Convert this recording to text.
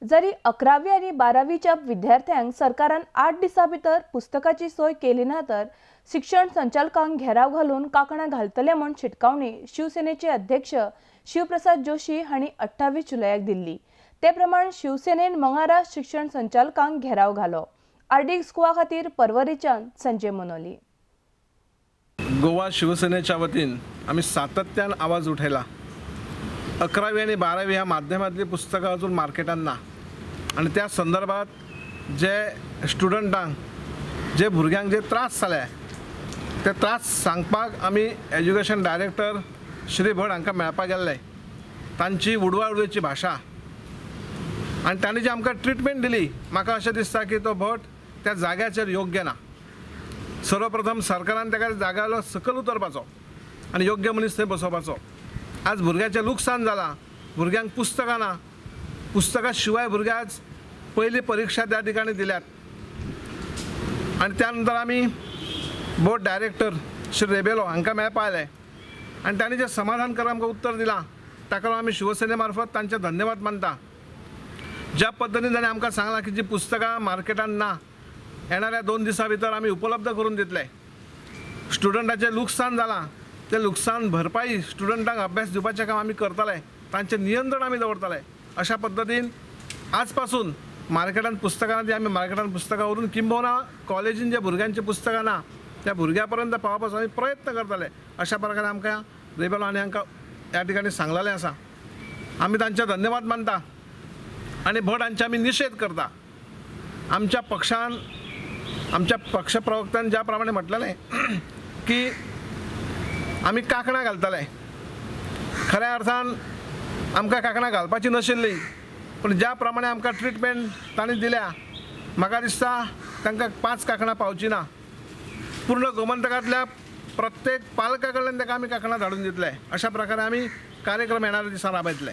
जरी 11वी आणि 12वीच्या विद्यार्थ्यांक सरकारान 8 दिसां भितर पुस्तकाची सोय केली ना तर शिक्षण संचालकांक घेराव घालून कांकणां घालतले म्हूण शिटकावणी शिवसेनेचे अध्यक्ष शिवप्रसाद जोशी हांणी 28 जुलयाक दिल्ली। ते प्रमाण शिवसेनेन मंगळारा शिक्षण संचालकांक घेराव घालो। आर्डीक स्कुआ खातीर परवरीच्यान संजय मनोली। गोवा शिवसेनेच्या वतीन आम्ही सातत्यान आवाज उठयला। 11वी आणि 12वी ह्या माध्यमांतली पुस्तकां अजून मार्केटान ना आणि त्या संदर्भात जे स्टुडंटांक जे भुरग्यांक जे त्रास जाले ते त्रास सांगपाक आमी एज्युकेशन डायरेक्टर श्री भट हांकां मेळपाक गेल्ले। तांची उडवाउडवीची भाशा आणि तांणी जी आमकां ट्रिटमेंट दिली, म्हाका अशें दिसता की तो भट त्या जाग्याचेर योग्य ना। सर्वप्रथम सरकारान ताका जाग्यालो सकल उतरपाचो आणि योग्य मनीस थंय बसोवपाचो। आज भुरग्याचें लुकसाण जाला, भुरग्यांक पुस्तकां ना, पुस्तकां शिवाय भुरगे आज पयली परीक्षा त्या ठिकाणी दिल्यात आणि त्यानंतर आमी बोर्ड डायरेक्टर श्री रेबेलो हांकां मेळपाक आयले आणि तांणी जे समाधानकार आमकां उत्तर दिलां ताका लागून आमी शिवसेने मार्फत तांचे धन्यवाद मानता। ज्या पद्दतीन ताणें आमकां सांगलां की जी पुस्तकां मार्केटान ना येणाऱ्या 2 दिसां भितर आमी उपलब्ध करून दितले। स्टुडंटाचें लुकसाण जालां ते लुकसाण भरपाई स्टुडंटांक अभ्यास दिवपाचें काम आमी करतले, तांचें नियंत्रण आमी दवरतले। अशा पद्दतीन आज पासून मार्केटान पुस्तकां ती आमी मार्केटान पुस्तकां व्हरून किंबहुना कॉलेजीन जे भुरग्यांची पुस्तकां ना त्या भुरग्यां पर्यंत पावपाचो आमी प्रयत्न करतले। अशा प्रकारे आमकां रेबेलो आनी हांकां ह्या ठिकाणी सांगलेलें आसा। आमी तांचे धन्यवाद मानता आणि भट हांचे आमी निशेध करता। आमच्या पक्षान आमच्या पक्ष प्रवक्त्यान ज्या प्रमाणे म्हटलेलें की आमी कांकणां घालतले, खऱ्या अर्थान आमकां कांकणां घालपाची नाशिल्ली, पण ज्या प्रमाणे आमकां ट्रिटमेंट तांणी दिल्या म्हाका दिसता तांकां 5 कांकणां पावची ना। पूर्ण गोमंतकांतल्या प्रत्येक पालका कडल्यान ताका आमी कांकणां धाडून दितले। अशा प्रकारे आमी कार्यक्रम येणाऱ्या दिसांनी राबयतले।